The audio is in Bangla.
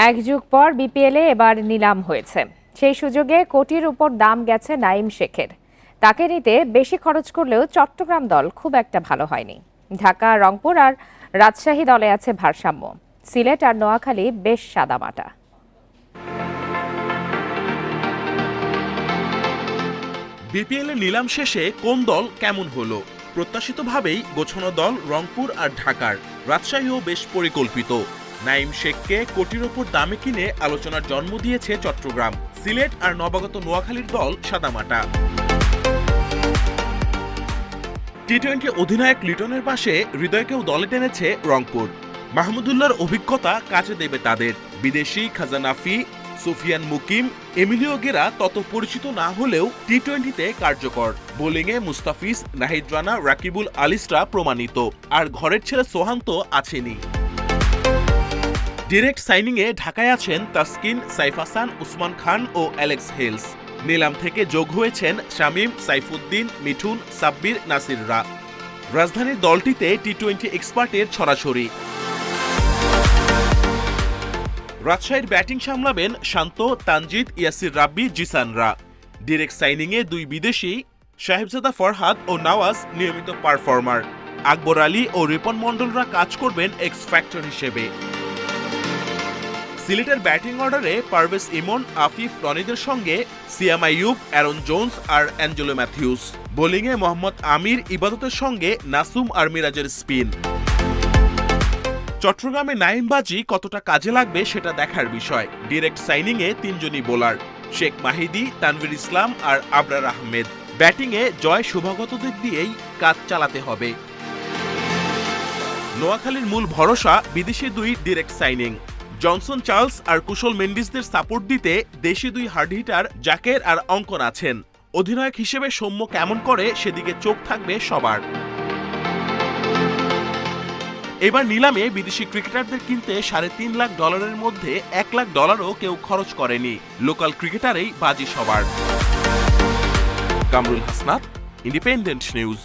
এক যুগ পর বিপিএলে এবার নিলাম হয়েছে। সেই সুযোগে কোটির উপর দাম গেছে নাঈম শেখের। তাকে নিতে বেশি খরচ করলেও চট্টগ্রাম দল খুব একটা ভালো হয়নি। ঢাকা, রংপুর আর রাজশাহী দলে আছে ভারসাম্য। সিলেট আর নোয়াখালী বেশ সাদামাটা। বিপিএলে নিলাম শেষে কোন দল কেমন হলো? প্রত্যাশিতভাবেই গোছানো দল রংপুর আর ঢাকার। রাজশাহীও বেশ পরিকল্পিত। নাঈম শেখকে কোটির ওপর দামে কিনে আলোচনার জন্ম দিয়েছে চট্টগ্রাম। সিলেট আর নবাগত নোয়াখালীর দল সাদামাটা। টি-20 অধিনায়ক লিটনের পাশে হৃদয়কেও দলে টেনেছে রংপুর। মাহমুদুল্লাহর অভিজ্ঞতা কাজে দেবে তাদের। বিদেশি খাজানাফি, সুফিয়ান মুকিম, এমিলিও গেরা তত পরিচিত না হলেও টি-20তে কার্যকর। বোলিংয়ে মুস্তাফিজ, নাহিদ রানা, রাকিবুল আলিসরা প্রমাণিত। আর ঘরের ছেলে সোহান তো আছেনই। ডিরেক্ট সাইনিংয়ে ঢাকায় আছেন তাসকিন, সাইফ হাসান, উসমান খান ও অ্যালেক্স হেলস। নিলাম থেকে যোগ হয়েছেন শামীম, সাইফুদ্দিন, মিঠুন, সাব্বির, নাসিররা। রাজধানীর দলটিতে টি-20 এক্সপার্টের ছড়াছড়ি। রাজশাহীর ব্যাটিং সামলাবেন শান্ত, তানজিদ, ইয়াসির রাব্বি, জিসানরা। ডিরেক্ট সাইনিংয়ে দুই বিদেশি সাহেবজাদা ফরহাদ ও নওয়াজ নিয়মিত পারফর্মার। আকবর আলী ও রিপন মণ্ডলরা কাজ করবেন এক্স ফ্যাক্টর হিসেবে। সিলেটের ব্যাটিং অর্ডারে পারভেজ ইমন, আফিফ, রনিদের সঙ্গে সিয়াম আইয়ুব, অ্যারন জোন্স আর অ্যাঞ্জেলো ম্যাথিউস। বোলিংয়ে মোহাম্মদ আমির, ইবাদতের সঙ্গে নাসুম আর মিরাজের স্পিন। চট্টগ্রামে নাঈমবাজি কতটা কাজে লাগবে সেটা দেখার বিষয়। ডিরেক্ট সাইনিংয়ে তিনজনই বোলার, শেখ মাহিদি, তানভীর ইসলাম আর আবরার আহমেদ। ব্যাটিংয়ে জয় শুভাগতদের দিয়েই কাজ চালাতে হবে। নোয়াখালীর মূল ভরসা বিদেশি দুই ডিরেক্ট সাইনিং। জনসন চার্লস আর কুশল মেন্ডিসদের সাপোর্ট দিতে দেশি দুই হার্ড হিটার জাকের আর অঙ্কন আছেন। অধিনায়ক হিসেবে সৌম্য কেমন করে সেদিকে চোখ থাকবে সবার। এবার নিলামে বিদেশি ক্রিকেটারদের কিনতে $3.5 লাখ মধ্যে $1 লাখ কেউ খরচ করেনি। লোকাল ক্রিকেটারেই বাজি সবার। Kamrul Hasnat, independent news.